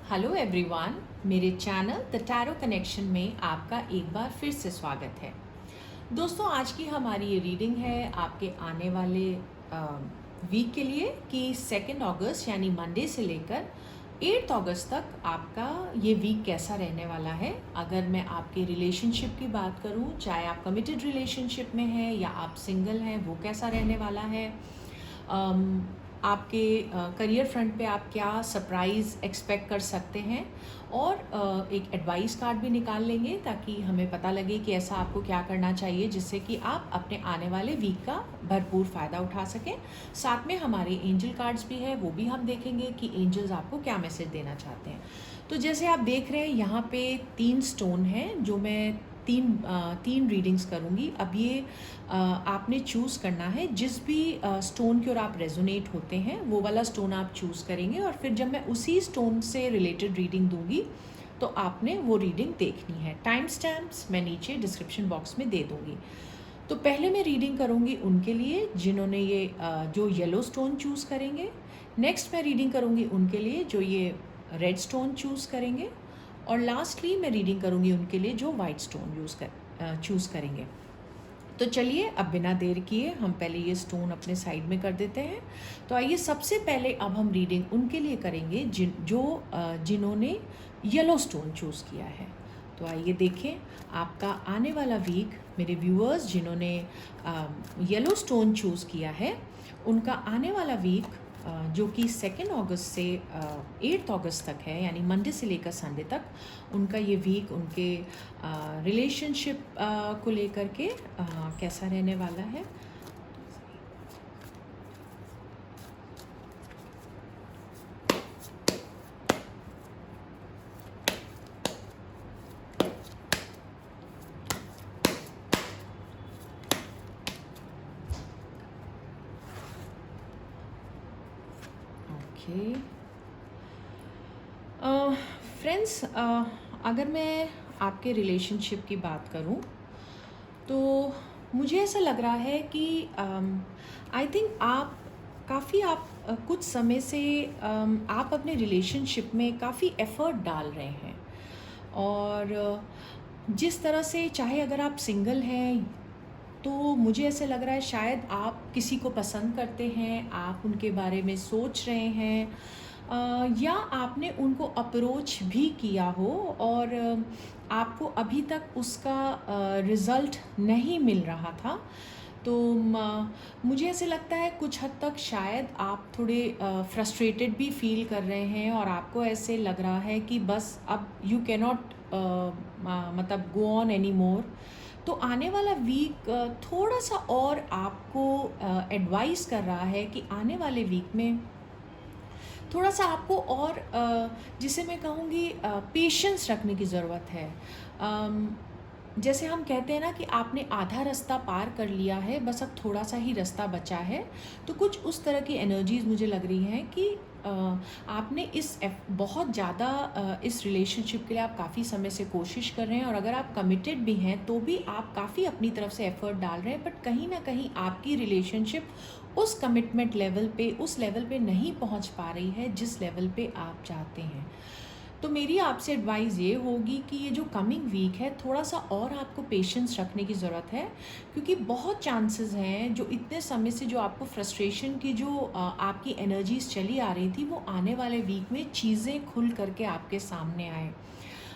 Hello everyone, मेरे channel the tarot connection में आपका एक बार फिर से स्वागत है। दोस्तों, आज की हमारी ये रीडिंग है आपके आने वाले वीक के लिए कि 2 अगस्त यानी मंडे से लेकर 8 अगस्त तक आपका ये वीक कैसा रहने वाला है। अगर मैं आपके रिलेशनशिप की बात करूं, चाहे आप कमिटेड रिलेशनशिप में हैं या आप सिंगल हैं, वो कैसा रहने वाला है। आपके करियर फ्रंट पे आप क्या सरप्राइज़ एक्सपेक्ट कर सकते हैं, और एक एडवाइस कार्ड भी निकाल लेंगे ताकि हमें पता लगे कि ऐसा आपको क्या करना चाहिए जिससे कि आप अपने आने वाले वीक का भरपूर फ़ायदा उठा सकें। साथ में हमारे एंजल कार्ड्स भी है, वो भी हम देखेंगे कि एंजल्स आपको क्या मैसेज देना चाहते हैं। तो जैसे आप देख रहे हैं, यहाँ पे 3 स्टोन हैं जो मैं तीन रीडिंग्स करूँगी। अब ये आपने चूज़ करना है, जिस भी स्टोन की ओर आप रेजोनेट होते हैं वो वाला स्टोन आप चूज़ करेंगे, और फिर जब मैं उसी स्टोन से रिलेटेड रीडिंग दूंगी तो आपने वो रीडिंग देखनी है। टाइम स्टैम्प्स मैं नीचे डिस्क्रिप्शन बॉक्स में दे दूंगी। तो पहले मैं रीडिंग करूंगी उनके लिए जिन्होंने ये जो येलो स्टोन चूज़ करेंगे। नेक्स्ट मैं रीडिंग करूंगी उनके लिए जो ये रेड स्टोन चूज़ करेंगे, और लास्टली मैं रीडिंग करूंगी उनके लिए जो वाइट स्टोन चूज़ करेंगे। तो चलिए, अब बिना देर किए हम पहले ये स्टोन अपने साइड में कर देते हैं। तो आइए, सबसे पहले अब हम रीडिंग उनके लिए करेंगे जिन्होंने येलो स्टोन चूज़ किया है। तो आइए देखें आपका आने वाला वीक, मेरे व्यूअर्स जिन्होंने येलो स्टोन चूज़ किया है, उनका आने वाला वीक जो कि 2 अगस्त से 8 अगस्त तक है, यानी मंडे से लेकर संडे तक, उनका ये वीक उनके रिलेशनशिप को लेकर के कैसा रहने वाला है। ओके फ्रेंड्स, अगर मैं आपके रिलेशनशिप की बात करूं तो मुझे ऐसा लग रहा है कि आई थिंक आप कुछ समय से आप अपने रिलेशनशिप में काफ़ी एफ़र्ट डाल रहे हैं। और जिस तरह से, चाहे अगर आप सिंगल हैं तो मुझे ऐसे लग रहा है शायद आप किसी को पसंद करते हैं, आप उनके बारे में सोच रहे हैं, या आपने उनको अप्रोच भी किया हो और आपको अभी तक उसका रिज़ल्ट नहीं मिल रहा था। तो मुझे ऐसे लगता है कुछ हद तक शायद आप थोड़े फ्रस्ट्रेटेड भी फील कर रहे हैं, और आपको ऐसे लग रहा है कि बस अब यू कैनॉट मतलब गो ऑन एनी मोर। तो आने वाला वीक थोड़ा सा और आपको एडवाइस कर रहा है कि आने वाले वीक में थोड़ा सा आपको और जिसे मैं कहूँगी पेशेंस रखने की ज़रूरत है। जैसे हम कहते हैं ना कि आपने आधा रास्ता पार कर लिया है, बस अब थोड़ा सा ही रास्ता बचा है। तो कुछ उस तरह की एनर्जीज़ मुझे लग रही हैं कि आपने बहुत ज़्यादा इस रिलेशनशिप के लिए आप काफ़ी समय से कोशिश कर रहे हैं, और अगर आप कमिटेड भी हैं तो भी आप काफ़ी अपनी तरफ से एफ़र्ट डाल रहे हैं, बट कहीं ना कहीं आपकी रिलेशनशिप उस कमिटमेंट लेवल पे, उस लेवल पे नहीं पहुंच पा रही है जिस लेवल पे आप चाहते हैं। तो मेरी आपसे एडवाइस ये होगी कि ये जो कमिंग वीक है, थोड़ा सा और आपको पेशेंस रखने की ज़रूरत है, क्योंकि बहुत चांसेस हैं जो इतने समय से जो आपको फ्रस्ट्रेशन की जो आपकी एनर्जीज चली आ रही थी, वो आने वाले वीक में चीज़ें खुल करके आपके सामने आए।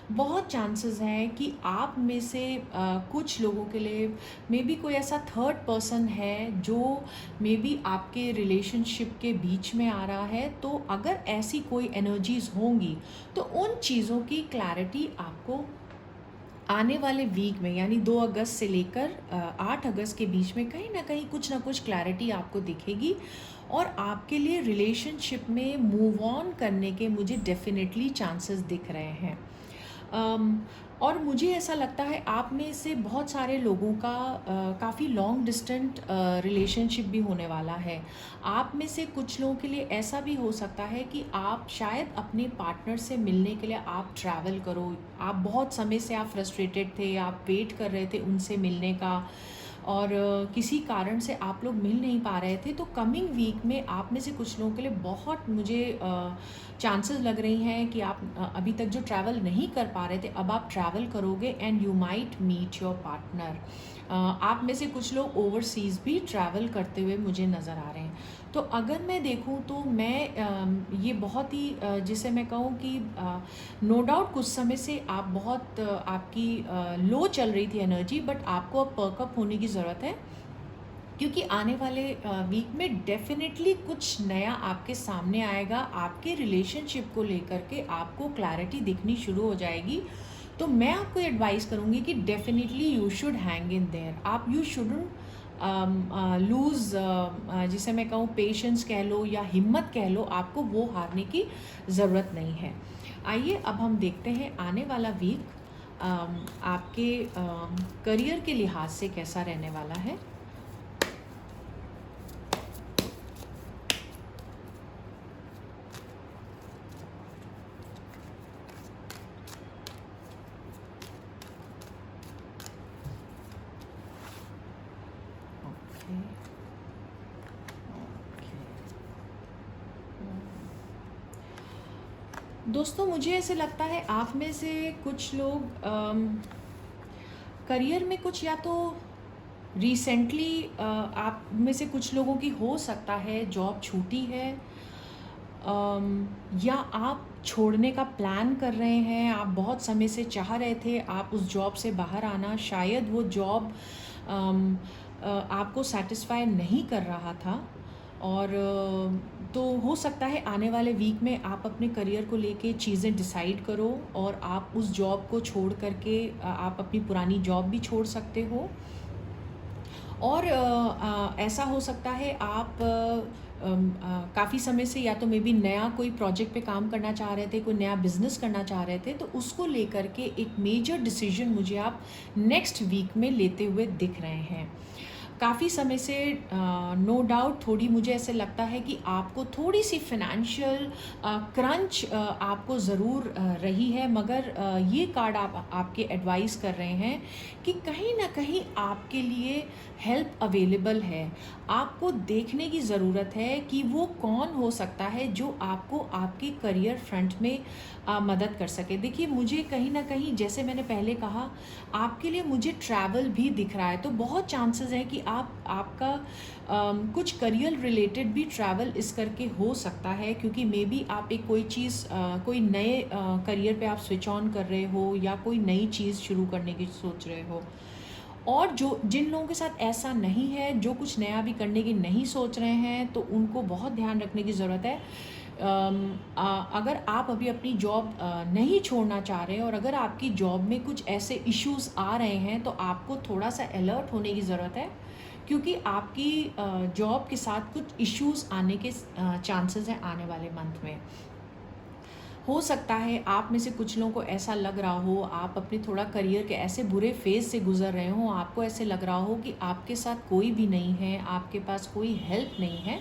बहुत चांसेस हैं कि आप में से कुछ लोगों के लिए मे बी कोई ऐसा थर्ड पर्सन है जो मे बी आपके रिलेशनशिप के बीच में आ रहा है। तो अगर ऐसी कोई एनर्जीज होंगी तो उन चीज़ों की क्लैरिटी आपको आने वाले वीक में, यानी 2 अगस्त से लेकर 8 अगस्त के बीच में कहीं ना कुछ क्लैरिटी आपको दिखेगी, और आपके लिए रिलेशनशिप में मूव ऑन करने के मुझे डेफिनेटली चांसेस दिख रहे हैं। और मुझे ऐसा लगता है आप में से बहुत सारे लोगों का काफ़ी लॉन्ग डिस्टेंट रिलेशनशिप भी होने वाला है। आप में से कुछ लोगों के लिए ऐसा भी हो सकता है कि आप शायद अपने पार्टनर से मिलने के लिए आप ट्रैवल करो। आप बहुत समय से आप फ्रस्ट्रेटेड थे, आप वेट कर रहे थे उनसे मिलने का, और किसी कारण से आप लोग मिल नहीं पा रहे थे, तो कमिंग वीक में आप में से कुछ लोगों के लिए बहुत मुझे चांसेस लग रही हैं कि आप अभी तक जो ट्रैवल नहीं कर पा रहे थे, अब आप ट्रैवल करोगे and you might meet your partner. आप में से कुछ लोग ओवरसीज़ भी ट्रैवल करते हुए मुझे नज़र आ रहे हैं। तो अगर मैं देखूं तो मैं ये बहुत ही जिसे मैं कहूँ कि नो डाउट कुछ समय से आप बहुत आपकी लो चल रही थी एनर्जी, बट आपको अब पर्कअप होने की ज़रूरत है, क्योंकि आने वाले वीक में डेफिनेटली कुछ नया आपके सामने आएगा। आपके रिलेशनशिप को लेकर के आपको क्लैरिटी दिखनी शुरू हो जाएगी। तो मैं आपको एडवाइस करूँगी कि definitely you should hang in their. आप यू शुडंट लूज़, जिसे मैं कहूँ पेशेंस कह लो या हिम्मत कह लो, आपको वो हारने की ज़रूरत नहीं है। आइए अब हम देखते हैं आने वाला वीक आपके करियर के लिहाज से कैसा रहने वाला है। दोस्तों, मुझे ऐसे लगता है आप में से कुछ लोग करियर में कुछ, या तो रिसेंटली आप में से कुछ लोगों की हो सकता है जॉब छूटी है, या आप छोड़ने का प्लान कर रहे हैं। आप बहुत समय से चाह रहे थे आप उस जॉब से बाहर आना, शायद वो जॉब आपको सेटिस्फाई नहीं कर रहा था, और तो हो सकता है आने वाले वीक में आप अपने करियर को लेके चीज़ें डिसाइड करो और आप उस जॉब को छोड़ करके आप अपनी पुरानी जॉब भी छोड़ सकते हो। और ऐसा हो सकता है आप काफ़ी समय से या तो मे बी नया कोई प्रोजेक्ट पे काम करना चाह रहे थे, कोई नया बिजनेस करना चाह रहे थे, तो उसको लेकर के एक मेजर डिसीजन मुझे आप नेक्स्ट वीक में लेते हुए दिख रहे हैं। काफ़ी समय से नो डाउट थोड़ी मुझे ऐसे लगता है कि आपको थोड़ी सी फिनेंशियल क्रंच आपको ज़रूर रही है, मगर ये कार्ड आपके एडवाइस कर रहे हैं कि कहीं ना कहीं आपके लिए हेल्प अवेलेबल है। आपको देखने की ज़रूरत है कि वो कौन हो सकता है जो आपको आपके करियर फ्रंट में मदद कर सके। देखिए, मुझे कहीं ना कहीं, जैसे मैंने पहले कहा, आपके लिए मुझे ट्रैवल भी दिख रहा है, तो बहुत चांसेस हैं कि आपका कुछ करियर रिलेटेड भी ट्रैवल इस करके हो सकता है, क्योंकि मे बी आप एक कोई चीज़ कोई नए करियर पे आप स्विच ऑन कर रहे हो या कोई नई चीज़ शुरू करने की सोच रहे हो। और जो जिन लोगों के साथ ऐसा नहीं है, जो कुछ नया भी करने की नहीं सोच रहे हैं, तो उनको बहुत ध्यान रखने की ज़रूरत है। अगर आप अभी अपनी जॉब नहीं छोड़ना चाह रहे हैं और अगर आपकी जॉब में कुछ ऐसे इश्यूज आ रहे हैं, तो आपको थोड़ा सा अलर्ट होने की ज़रूरत है, क्योंकि आपकी जॉब के साथ कुछ इश्यूज आने के चांसेस हैं आने वाले मंथ में। हो सकता है आप में से कुछ लोगों को ऐसा लग रहा हो, आप अपने थोड़ा करियर के ऐसे बुरे फेज़ से गुजर रहे हो, आपको ऐसे लग रहा हो कि आपके साथ कोई भी नहीं है, आपके पास कोई हेल्प नहीं है।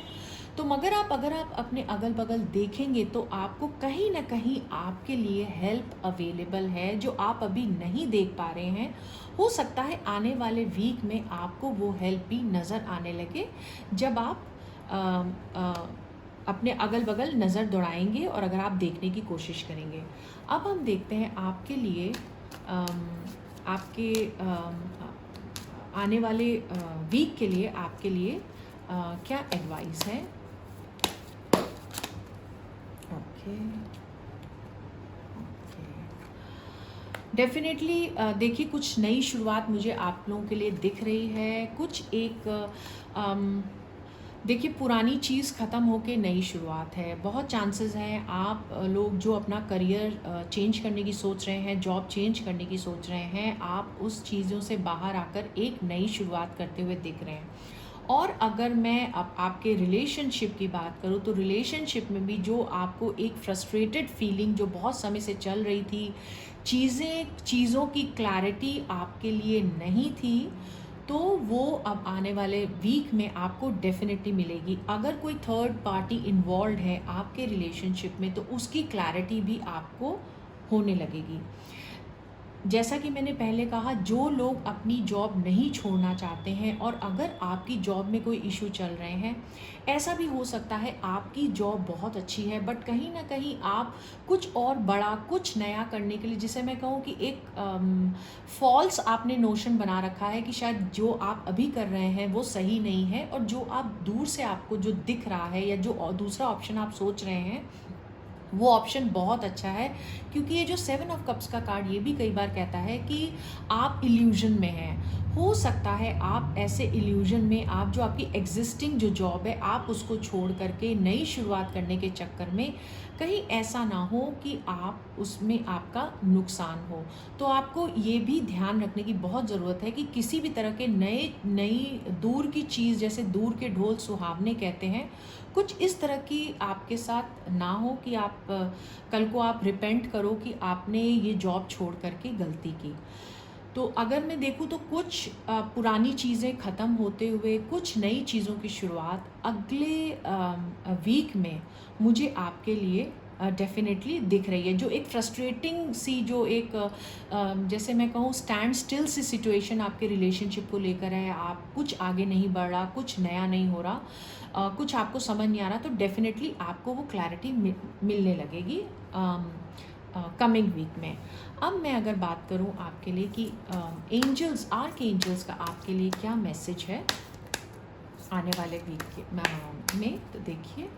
तो मगर अगर आप अपने अगल बगल देखेंगे, तो आपको कहीं ना कहीं आपके लिए हेल्प अवेलेबल है, जो आप अभी नहीं देख पा रहे हैं। हो सकता है आने वाले वीक में आपको वो हेल्प भी नज़र आने लगे, जब आप अ, अ, अपने अगल बगल नज़र दौड़ाएंगे और अगर आप देखने की कोशिश करेंगे। अब हम देखते हैं आपके लिए आपके आने वाले वीक के लिए आपके लिए क्या एडवाइस है। ओके, डेफिनेटली देखिए, कुछ नई शुरुआत मुझे आप लोगों के लिए दिख रही है। कुछ एक देखिए, पुरानी चीज़ ख़त्म होके नई शुरुआत है। बहुत चांसेस हैं आप लोग जो अपना करियर चेंज करने की सोच रहे हैं, जॉब चेंज करने की सोच रहे हैं, आप उस चीज़ों से बाहर आकर एक नई शुरुआत करते हुए दिख रहे हैं। और अगर मैं अब आपके रिलेशनशिप की बात करूँ, तो रिलेशनशिप में भी जो आपको एक फ्रस्ट्रेटेड फीलिंग जो बहुत समय से चल रही थी, चीज़ों की क्लैरिटी आपके लिए नहीं थी, तो वो अब आने वाले वीक में आपको डेफिनेटली मिलेगी। अगर कोई थर्ड पार्टी इन्वॉल्व है आपके रिलेशनशिप में, तो उसकी क्लैरिटी भी आपको होने लगेगी। जैसा कि मैंने पहले कहा, जो लोग अपनी जॉब नहीं छोड़ना चाहते हैं और अगर आपकी जॉब में कोई इशू चल रहे हैं, ऐसा भी हो सकता है आपकी जॉब बहुत अच्छी है बट कहीं ना कहीं आप कुछ और बड़ा, कुछ नया करने के लिए, जिसे मैं कहूँ कि एक फॉल्स आपने नोशन बना रखा है कि शायद जो आप अभी कर रहे हैं वो सही नहीं है, और जो आप दूर से आपको जो दिख रहा है या जो दूसरा ऑप्शन आप सोच रहे हैं वो ऑप्शन बहुत अच्छा है। क्योंकि ये जो 7 ऑफ कप्स का कार्ड ये भी कई बार कहता है कि आप इल्यूजन में हैं। हो सकता है आप ऐसे इल्यूजन में, आप जो आपकी एग्जिस्टिंग जो जॉब है आप उसको छोड़ करके नई शुरुआत करने के चक्कर में कहीं ऐसा ना हो कि आप उसमें आपका नुकसान हो। तो आपको ये भी ध्यान रखने की बहुत ज़रूरत है कि किसी भी तरह के नई दूर की चीज़, जैसे दूर के ढोल सुहावने कहते हैं, कुछ इस तरह की आपके साथ ना हो कि आप कल को आप रिपेंट करो कि आपने ये जॉब छोड़ करके गलती की। तो अगर मैं देखूँ तो कुछ पुरानी चीज़ें ख़त्म होते हुए कुछ नई चीज़ों की शुरुआत अगले वीक में मुझे आपके लिए डेफिनेटली दिख रही है। जो एक फ्रस्ट्रेटिंग सी, जो एक जैसे मैं कहूँ स्टैंड स्टिल सी सिचुएशन आपके रिलेशनशिप को लेकर है, आप कुछ आगे नहीं बढ़ रहा, कुछ नया नहीं हो रहा, कुछ आपको समझ नहीं आ रहा, तो डेफिनेटली आपको वो क्लैरिटी मिलने लगेगी कमिंग वीक में। अब मैं अगर बात करूं आपके लिए कि एंजल्स, आर्क एंजल्स का आपके लिए क्या मैसेज है आने वाले वीक में, तो देखिए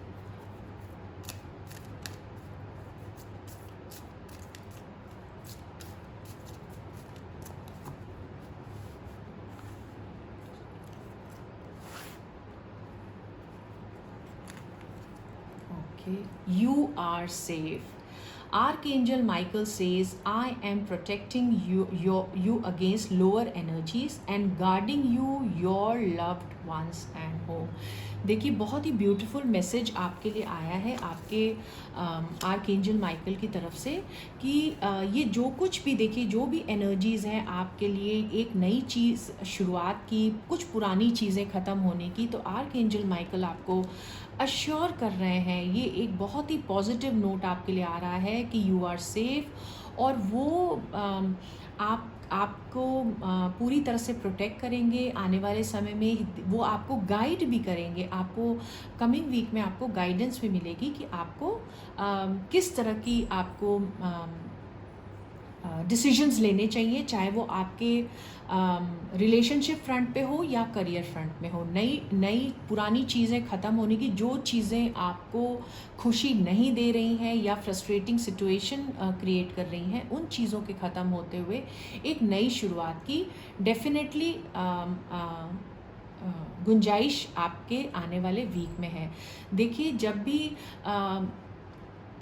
you are safe. Archangel Michael says, I am protecting you against lower energies and guarding you, your loved ones and home. देखिए बहुत ही ब्यूटीफुल मैसेज आपके लिए आया है आपके आर्कएंजल माइकल की तरफ से कि ये जो कुछ भी, देखिए जो भी एनर्जीज़ हैं आपके लिए, एक नई चीज़ शुरुआत की, कुछ पुरानी चीज़ें ख़त्म होने की, तो आर्कएंजल माइकल आपको अश्योर कर रहे हैं। ये एक बहुत ही पॉजिटिव नोट आपके लिए आ रहा है कि यू आर सेफ, और वो आपको पूरी तरह से प्रोटेक्ट करेंगे आने वाले समय में। वो आपको गाइड भी करेंगे, आपको कमिंग वीक में आपको गाइडेंस भी मिलेगी कि आपको किस तरह की आपको डिसीजंस लेने चाहिए, चाहे वो आपके रिलेशनशिप फ्रंट पे हो या करियर फ्रंट में हो। नई पुरानी चीज़ें ख़त्म होने की, जो चीज़ें आपको खुशी नहीं दे रही हैं या फ्रस्ट्रेटिंग सिचुएशन क्रिएट कर रही हैं, उन चीज़ों के ख़त्म होते हुए एक नई शुरुआत की डेफिनेटली गुंजाइश आपके आने वाले वीक में है। देखिए जब भी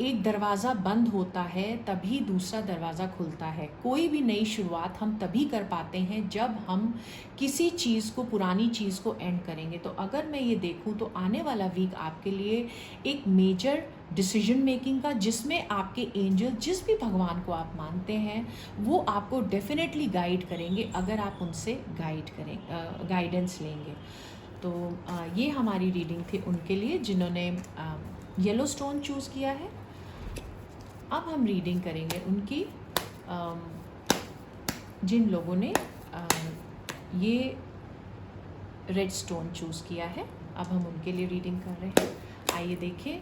एक दरवाज़ा बंद होता है तभी दूसरा दरवाज़ा खुलता है। कोई भी नई शुरुआत हम तभी कर पाते हैं जब हम किसी चीज़ को, पुरानी चीज़ को एंड करेंगे। तो अगर मैं ये देखूं तो आने वाला वीक आपके लिए एक मेजर डिसीजन मेकिंग का, जिसमें आपके एंजल, जिस भी भगवान को आप मानते हैं, वो आपको डेफिनेटली गाइड करेंगे अगर आप उनसे गाइडेंस लेंगे। तो ये हमारी रीडिंग थी उनके लिए जिन्होंने येलो स्टोन चूज़ किया है। अब हम रीडिंग करेंगे उनकी जिन लोगों ने ये रेड स्टोन चूज़ किया है। अब हम उनके लिए रीडिंग कर रहे हैं। आइए देखें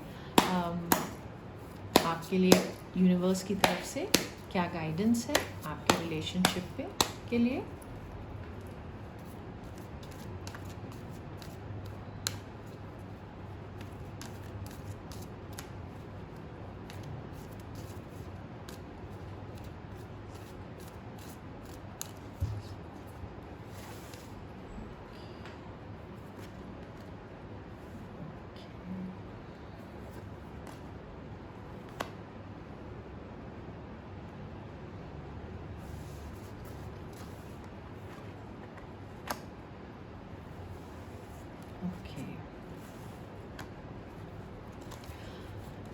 आपके लिए यूनिवर्स की तरफ से क्या गाइडेंस है आपके रिलेशनशिप के लिए।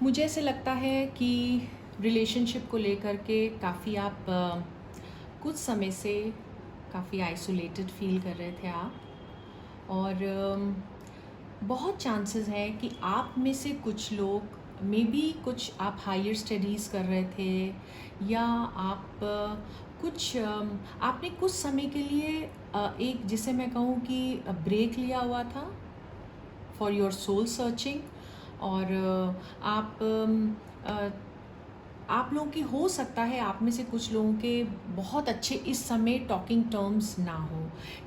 मुझे ऐसे लगता है कि रिलेशनशिप को लेकर के काफ़ी आप कुछ समय से काफ़ी आइसोलेटेड फील कर रहे थे आप, और बहुत चांसेस हैं कि आप में से कुछ लोग, मे बी कुछ आप हायर स्टडीज़ कर रहे थे या आप आपने कुछ समय के लिए एक जिसे मैं कहूँ कि ब्रेक लिया हुआ था फॉर योर सोल सर्चिंग। और अ, आप लोगों की हो सकता है आप में से कुछ लोगों के बहुत अच्छे इस समय टॉकिंग टर्म्स ना हो,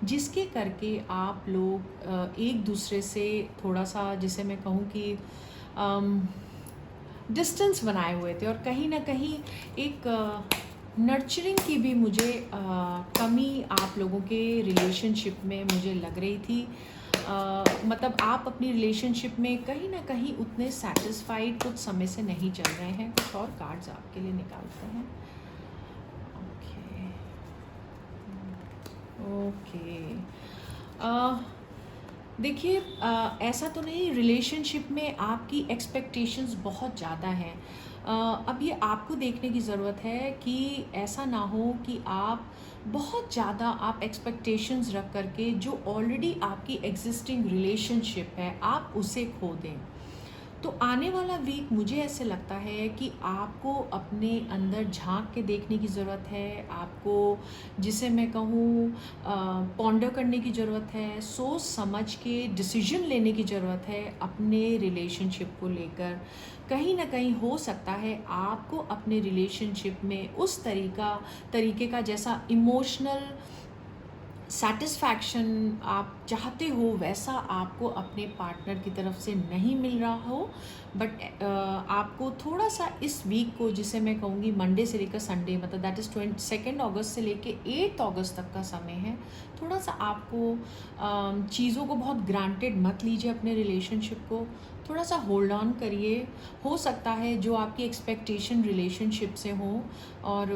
जिसके करके आप लोग एक दूसरे से थोड़ा सा जिसे मैं कहूँ कि डिस्टेंस बनाए हुए थे, और कहीं ना कहीं एक नर्चरिंग की भी मुझे कमी आप लोगों के रिलेशनशिप में मुझे लग रही थी। मतलब आप अपनी रिलेशनशिप में कहीं ना कहीं उतने सेटिस्फाइड कुछ समय से नहीं चल रहे हैं। कुछ और कार्ड्स आपके लिए निकालते हैं। ओके। देखिए, ऐसा तो नहीं रिलेशनशिप में आपकी एक्सपेक्टेशंस बहुत ज़्यादा हैं। अब ये आपको देखने की ज़रूरत है कि ऐसा ना हो कि आप बहुत ज़्यादा आप एक्सपेक्टेशंस रख करके जो ऑलरेडी आपकी एग्जिस्टिंग रिलेशनशिप है आप उसे खो दें। तो आने वाला वीक मुझे ऐसे लगता है कि आपको अपने अंदर झांक के देखने की ज़रूरत है। आपको जिसे मैं कहूँ पॉन्डर करने की ज़रूरत है, सोच समझ के डिसीजन लेने की ज़रूरत है अपने रिलेशनशिप को लेकर। कहीं ना कहीं हो सकता है आपको अपने रिलेशनशिप में उस तरीके का जैसा इमोशनल सेटिस्फैक्शन आप चाहते हो वैसा आपको अपने पार्टनर की तरफ से नहीं मिल रहा हो। बट आपको थोड़ा सा इस वीक को जिसे मैं कहूँगी मंडे से लेकर संडे, मतलब दैट इज़ 22 अगस्त से लेकर 8 अगस्त तक का समय है। थोड़ा सा आपको चीज़ों को बहुत ग्रांटेड मत लीजिए, अपने रिलेशनशिप को थोड़ा सा होल्ड ऑन करिए। हो सकता है जो आपकी एक्सपेक्टेशन रिलेशनशिप से हो और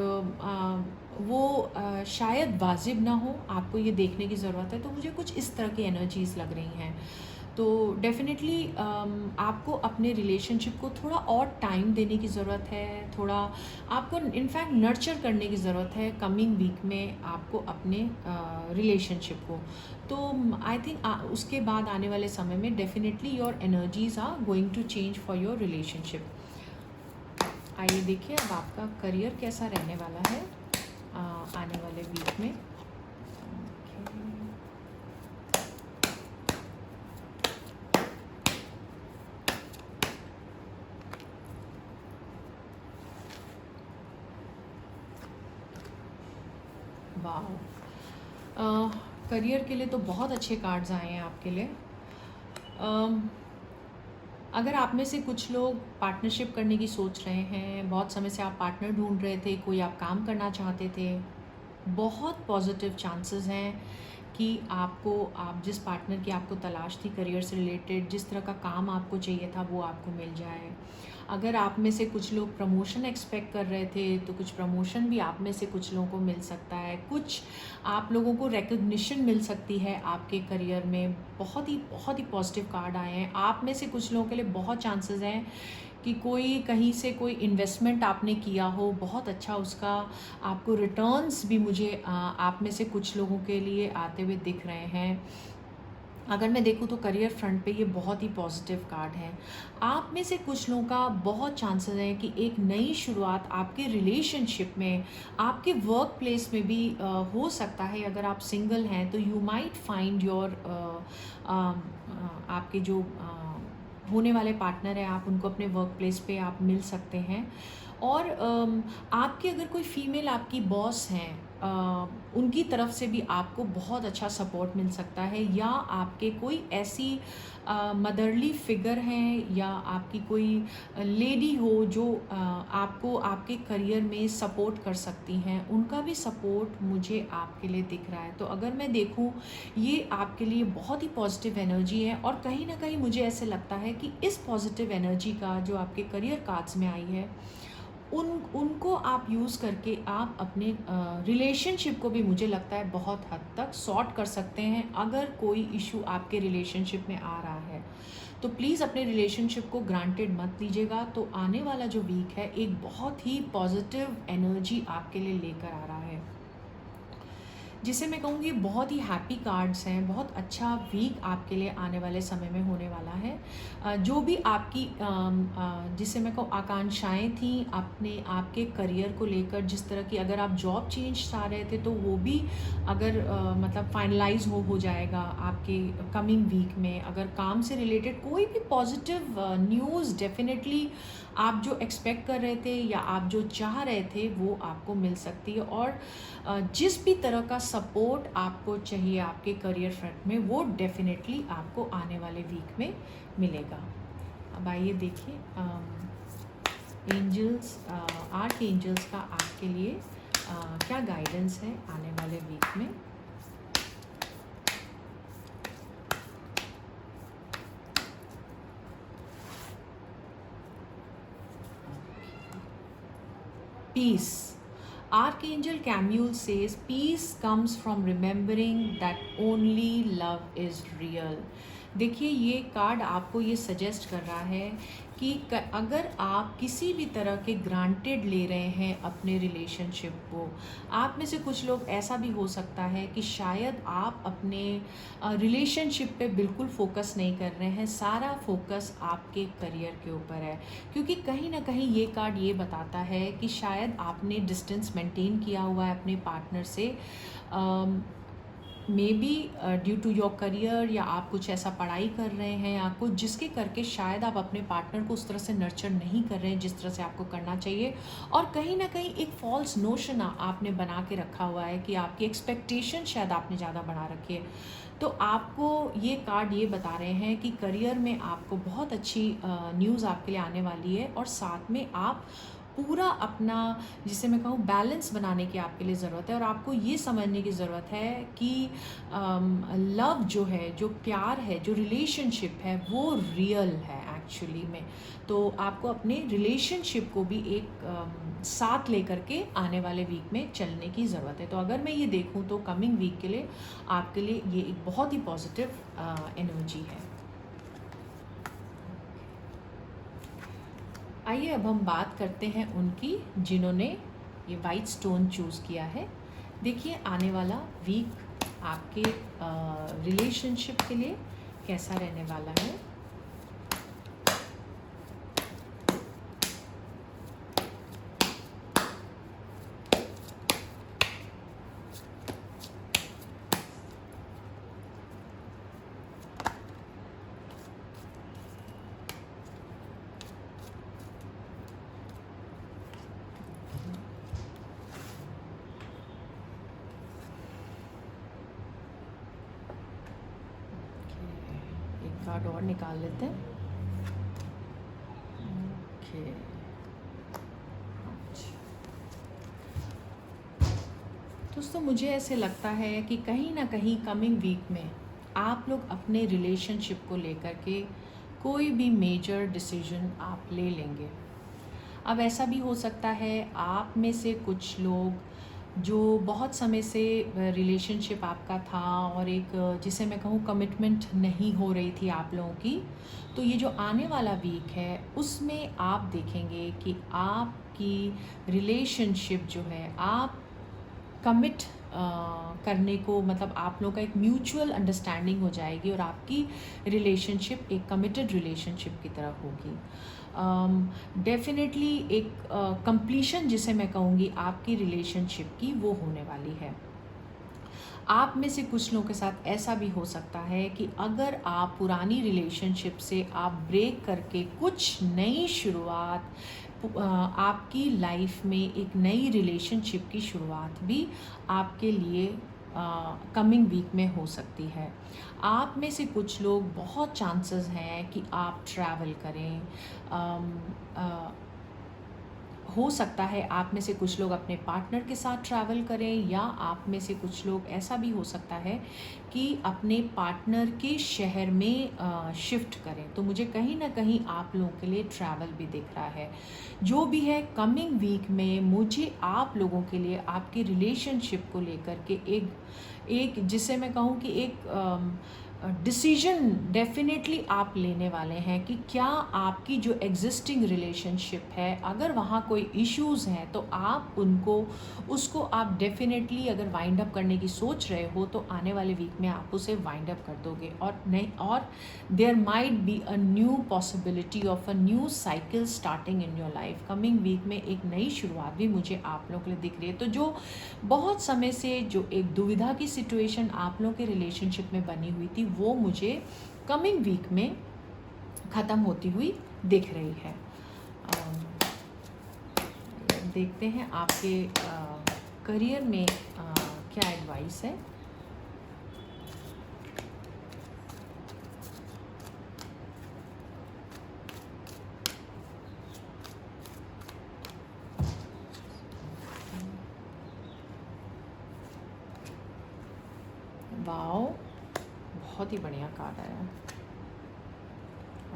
वो शायद वाजिब ना हो, आपको ये देखने की ज़रूरत है। तो मुझे कुछ इस तरह की एनर्जीज़ लग रही हैं। तो डेफिनेटली आपको अपने रिलेशनशिप को थोड़ा और टाइम देने की ज़रूरत है, थोड़ा आपको इनफैक्ट नर्चर करने की ज़रूरत है कमिंग वीक में आपको अपने रिलेशनशिप को। तो आई थिंक उसके बाद आने वाले समय में definitely your energies are going to change for your relationship. आइए देखिए अब आपका करियर कैसा रहने वाला है आने वाले वीक में। वाह, करियर के लिए तो बहुत अच्छे कार्ड्स आए हैं आपके लिए। अगर आप में से कुछ लोग पार्टनरशिप करने की सोच रहे हैं, बहुत समय से आप पार्टनर ढूंढ रहे थे, कोई आप काम करना चाहते थे, बहुत पॉजिटिव चांसेस हैं कि आप जिस पार्टनर की आपको तलाश थी करियर से रिलेटेड, जिस तरह का काम आपको चाहिए था वो आपको मिल जाए। अगर आप में से कुछ लोग प्रमोशन एक्सपेक्ट कर रहे थे तो कुछ प्रमोशन भी आप में से कुछ लोगों को मिल सकता है। कुछ आप लोगों को रिकग्निशन मिल सकती है आपके करियर में। बहुत ही पॉजिटिव कार्ड आए हैं। आप में से कुछ लोगों के लिए बहुत चांसेस हैं कि कोई कहीं से कोई इन्वेस्टमेंट आपने किया हो, बहुत अच्छा उसका आपको रिटर्न्स भी मुझे आप में से कुछ लोगों के लिए आते हुए दिख रहे हैं। अगर मैं देखूँ तो करियर फ्रंट पे ये बहुत ही पॉजिटिव कार्ड है। आप में से कुछ लोगों का बहुत चांसेस हैं कि एक नई शुरुआत आपके रिलेशनशिप में, आपके वर्क प्लेस में भी हो सकता है। अगर आप सिंगल हैं तो यू माइट फाइंड योर आपके जो होने वाले पार्टनर हैं, आप उनको अपने वर्क प्लेस पे आप मिल सकते हैं। और आपके अगर कोई फीमेल आपकी बॉस हैं, उनकी तरफ से भी आपको बहुत अच्छा सपोर्ट मिल सकता है। या आपके कोई ऐसी मदरली फिगर हैं या आपकी कोई लेडी हो जो आपको आपके करियर में सपोर्ट कर सकती हैं, उनका भी सपोर्ट मुझे आपके लिए दिख रहा है। तो अगर मैं देखूं ये आपके लिए बहुत ही पॉजिटिव एनर्जी है। और कहीं ना कहीं मुझे ऐसे लगता है कि इस पॉजिटिव एनर्जी का जो आपके करियर कार्ड्स में आई है उनको आप यूज़ करके आप अपने रिलेशनशिप को भी मुझे लगता है बहुत हद तक सॉर्ट कर सकते हैं। अगर कोई इशू आपके रिलेशनशिप में आ रहा है तो प्लीज़ अपने रिलेशनशिप को ग्रांटेड मत लीजिएगा। तो आने वाला जो वीक है एक बहुत ही पॉजिटिव एनर्जी आपके लिए लेकर आ रहा है। जिसे मैं कहूँगी बहुत ही हैप्पी कार्ड्स हैं, बहुत अच्छा वीक आपके लिए आने वाले समय में होने वाला है। जो भी आपकी जिसे मैं कहूँ आकांक्षाएँ थी अपने आपके करियर को लेकर, जिस तरह की अगर आप जॉब चेंज चाह रहे थे तो वो भी अगर मतलब फाइनलाइज़ हो जाएगा आपके कमिंग वीक में। अगर काम से रिलेटेड कोई भी पॉजिटिव न्यूज़ डेफ़िनेटली आप जो एक्सपेक्ट कर रहे थे या आप जो चाह रहे थे वो आपको मिल सकती है। और जिस भी तरह का सपोर्ट आपको चाहिए आपके करियर फ्रंट में, वो डेफ़िनेटली आपको आने वाले वीक में मिलेगा। अब आइए देखिए एंजल्स, आर्क एंजल्स का आपके लिए क्या गाइडेंस है आने वाले वीक में। Peace. Archangel Camuel says, peace comes from remembering that only love is real. देखिए ये कार्ड आपको ये सजेस्ट कर रहा है कि अगर आप किसी भी तरह के ग्रांटेड ले रहे हैं अपने रिलेशनशिप को, आप में से कुछ लोग ऐसा भी हो सकता है कि शायद आप अपने रिलेशनशिप पे बिल्कुल फोकस नहीं कर रहे हैं, सारा फोकस आपके करियर के ऊपर है। क्योंकि कहीं ना कहीं ये कार्ड ये बताता है कि शायद आपने डिस्टेंस मेंटेन किया हुआ है अपने पार्टनर से, maybe due to your career, या आप कुछ ऐसा पढ़ाई कर रहे हैं या कुछ जिसके करके शायद आप अपने पार्टनर को उस तरह से नर्चर नहीं कर रहे हैं जिस तरह से आपको करना चाहिए। और कहीं ना कहीं एक फॉल्स नोशन आपने बना के रखा हुआ है कि आपकी एक्सपेक्टेशन शायद आपने ज़्यादा बना रखी है। तो आपको ये कार्ड ये बता रहे हैं कि करियर में आपको बहुत अच्छी न्यूज़ आपके लिए आने वाली है, और साथ में आप पूरा अपना जिसे मैं कहूँ बैलेंस बनाने की आपके लिए ज़रूरत है। और आपको ये समझने की ज़रूरत है कि लव जो है, जो प्यार है, जो रिलेशनशिप है, वो रियल है एक्चुअली में। तो आपको अपने रिलेशनशिप को भी एक साथ लेकर के आने वाले वीक में चलने की ज़रूरत है। तो अगर मैं ये देखूँ तो कमिंग वीक के लिए आपके लिए ये एक बहुत ही पॉजिटिव एनर्जी है। आइए अब हम बात करते हैं उनकी जिन्होंने ये वाइट स्टोन चूज़ किया है। देखिए आने वाला वीक आपके रिलेशनशिप के लिए कैसा रहने वाला है। कार्ड और निकाल लेते हैं। ओके, दोस्तों मुझे ऐसे लगता है कि कहीं ना कहीं कमिंग वीक में आप लोग अपने रिलेशनशिप को लेकर के कोई भी मेजर डिसीजन आप ले लेंगे। अब ऐसा भी हो सकता है आप में से कुछ लोग जो बहुत समय से रिलेशनशिप आपका था और एक जिसे मैं कहूँ कमिटमेंट नहीं हो रही थी आप लोगों की, तो ये जो आने वाला वीक है उसमें आप देखेंगे कि आपकी रिलेशनशिप जो है आप कमिट करने को, मतलब आप लोगों का एक म्यूचुअल अंडरस्टैंडिंग हो जाएगी और आपकी रिलेशनशिप एक कमिटेड रिलेशनशिप की तरह होगी। डेफिनेटली एक कंप्लीशन जिसे मैं कहूँगी आपकी रिलेशनशिप की, वो होने वाली है। आप में से कुछ लोगों के साथ ऐसा भी हो सकता है कि अगर आप पुरानी रिलेशनशिप से आप ब्रेक करके कुछ नई शुरुआत, आपकी लाइफ में एक नई रिलेशनशिप की शुरुआत भी आपके लिए कमिंग वीक में हो सकती है। आप में से कुछ लोग बहुत चांसेस हैं कि आप ट्रैवल करें। हो सकता है आप में से कुछ लोग अपने पार्टनर के साथ ट्रैवल करें, या आप में से कुछ लोग ऐसा भी हो सकता है कि अपने पार्टनर के शहर में शिफ्ट करें। तो मुझे कहीं ना कहीं आप लोगों के लिए ट्रैवल भी दिख रहा है। जो भी है कमिंग वीक में मुझे आप लोगों के लिए आपके रिलेशनशिप को लेकर के एक जिसे मैं कहूँ कि एक डिसीजन डेफिनेटली आप लेने वाले हैं कि क्या आपकी जो एग्जिस्टिंग रिलेशनशिप है, अगर वहाँ कोई इश्यूज़ हैं तो आप उसको आप डेफिनेटली, अगर वाइंड अप करने की सोच रहे हो तो आने वाले वीक में आप उसे वाइंड अप कर दोगे। और नहीं, और there might be a new possibility of a new cycle starting in your life. Coming week में एक नई शुरुआत भी मुझे आप लोगों के लिए दिख रही है। तो जो बहुत समय से जो एक दुविधा की सिचुएशन आप लोगों के रिलेशनशिप में बनी हुई थी, वो मुझे कमिंग वीक में ख़त्म होती हुई दिख रही है। देखते हैं आपके करियर में क्या एडवाइस है। वाओ, बहुत ही बढ़िया कार्ड आया।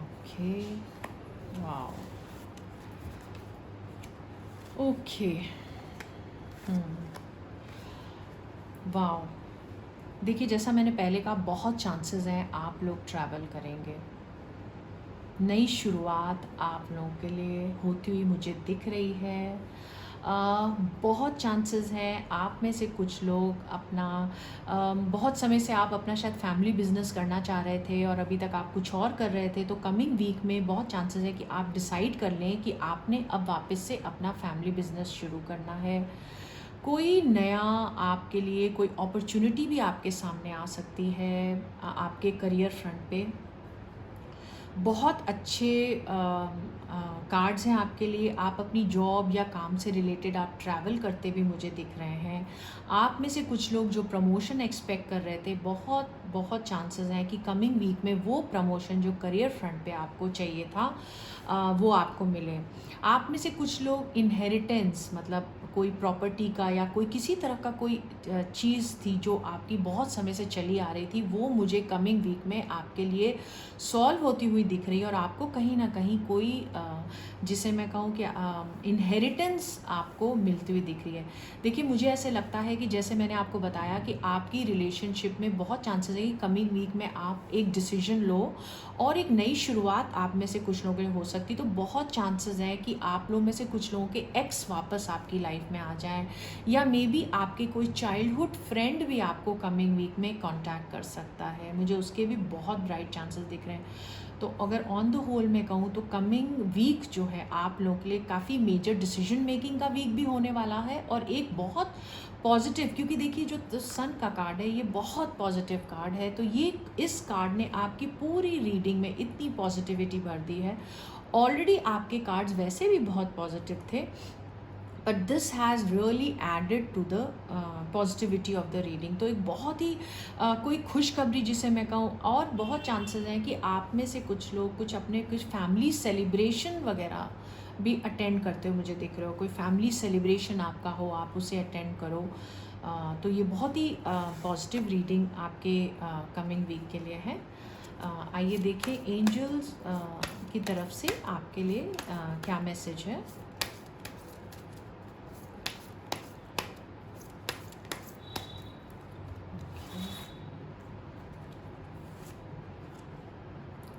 Okay, wow, okay, wow. देखिए, जैसा मैंने पहले कहा, बहुत चांसेस हैं आप लोग ट्रैवल करेंगे। नई शुरुआत आप लोगों के लिए होती हुई मुझे दिख रही है। बहुत चांसेस हैं आप में से कुछ लोग अपना बहुत समय से आप अपना शायद फैमिली बिजनेस करना चाह रहे थे और अभी तक आप कुछ और कर रहे थे। तो कमिंग वीक में बहुत चांसेस है कि आप डिसाइड कर लें कि आपने अब वापस से अपना फैमिली बिजनेस शुरू करना है। कोई नया आपके लिए कोई अपॉर्चुनिटी भी आपके सामने आ सकती है आपके करियर फ्रंट पे। बहुत अच्छे कार्ड्स हैं आपके लिए। आप अपनी जॉब या काम से रिलेटेड आप ट्रैवल करते भी मुझे दिख रहे हैं। आप में से कुछ लोग जो प्रमोशन एक्सपेक्ट कर रहे थे, बहुत बहुत चांसेस हैं कि कमिंग वीक में वो प्रमोशन जो करियर फ्रंट पे आपको चाहिए था वो आपको मिले। आप में से कुछ लोग इनहेरिटेंस, मतलब कोई प्रॉपर्टी का या कोई किसी तरह का कोई चीज़ थी जो आपकी बहुत समय से चली आ रही थी, वो मुझे कमिंग वीक में आपके लिए सॉल्व होती हुई दिख रही है। और आपको कहीं ना कहीं कोई जिसे मैं कहूँ कि इनहेरिटेंस आपको मिलती हुई दिख रही है। देखिए, मुझे ऐसे लगता है कि जैसे मैंने आपको बताया कि आपकी रिलेशनशिप में बहुत चांसेस है कि कमिंग वीक में आप एक डिसीजन लो और एक नई शुरुआत आप में से कुछ लोगों के लिए हो सकती। तो बहुत चांसेस हैं कि आप लोगों में से कुछ लोगों के एक्स वापस आपकी लाइफ में आ जाएं, या मे बी आपके कोई चाइल्डहुड फ्रेंड भी आपको कमिंग वीक में कांटेक्ट कर सकता है। मुझे उसके भी बहुत ब्राइट चांसेस दिख रहे हैं। तो अगर ऑन द होल मैं कहूँ तो कमिंग वीक जो है आप लोगों के लिए काफ़ी मेजर डिसीजन मेकिंग का वीक भी होने वाला है, और एक बहुत पॉजिटिव, क्योंकि देखिए जो सन का कार्ड है ये बहुत पॉजिटिव कार्ड है। तो ये इस कार्ड ने आपकी पूरी रीडिंग में इतनी पॉजिटिविटी भर दी है। ऑलरेडी आपके कार्ड्स वैसे भी बहुत पॉजिटिव थे, but this has really added to the positivity of the reading. तो एक बहुत ही कोई खुशखबरी जिसे मैं कहूँ, और बहुत चांसेस हैं कि आप में से कुछ लोग कुछ अपने कुछ फैमिली सेलिब्रेशन वगैरह भी अटेंड करते हो मुझे दिख रहे हो। कोई फैमिली सेलिब्रेशन आपका हो, आप उसे अटेंड करो। तो ये बहुत ही पॉजिटिव रीडिंग आपके कमिंग वीक के लिए है। आइए देखें एंजल्स की तरफ से आपके लिए क्या मैसेज है।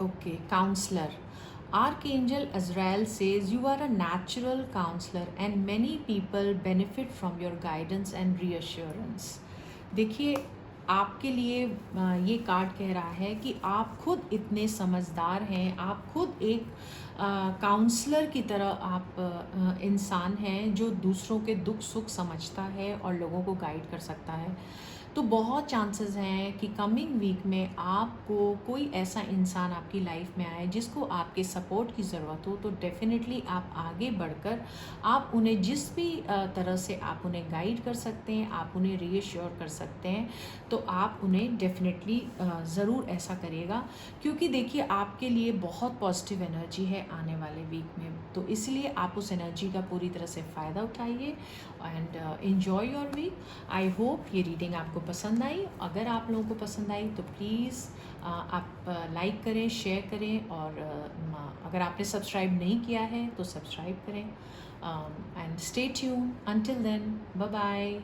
Okay, counselor. Archangel Azrael says you are a natural counselor and many people benefit from your guidance and reassurance. देखिए, आपके लिए ये कार्ड कह रहा है कि आप खुद इतने समझदार हैं, आप खुद एक काउंसलर की तरह आप इंसान हैं जो दूसरों के दुख सुख समझता है और लोगों को गाइड कर सकता है। तो बहुत चांसेस हैं कि कमिंग वीक में आपको कोई ऐसा इंसान आपकी लाइफ में आए जिसको आपके सपोर्ट की ज़रूरत हो। तो डेफिनेटली आप आगे बढ़कर आप उन्हें जिस भी तरह से आप उन्हें गाइड कर सकते हैं, आप उन्हें रीअश्योर कर सकते हैं, तो आप उन्हें डेफिनेटली ज़रूर ऐसा करिएगा। क्योंकि देखिए, आपके लिए बहुत पॉजिटिव एनर्जी है आने वाले वीक में, तो इसलिए आप उस एनर्जी का पूरी तरह से फ़ायदा उठाइए and enjoy your week. I hope ये रीडिंग आपको पसंद आई। अगर आप लोगों को पसंद आई तो प्लीज़ आप लाइक करें, शेयर करें, और अगर आपने सब्सक्राइब नहीं किया है तो सब्सक्राइब करें। And stay tune. Until then, bye bye.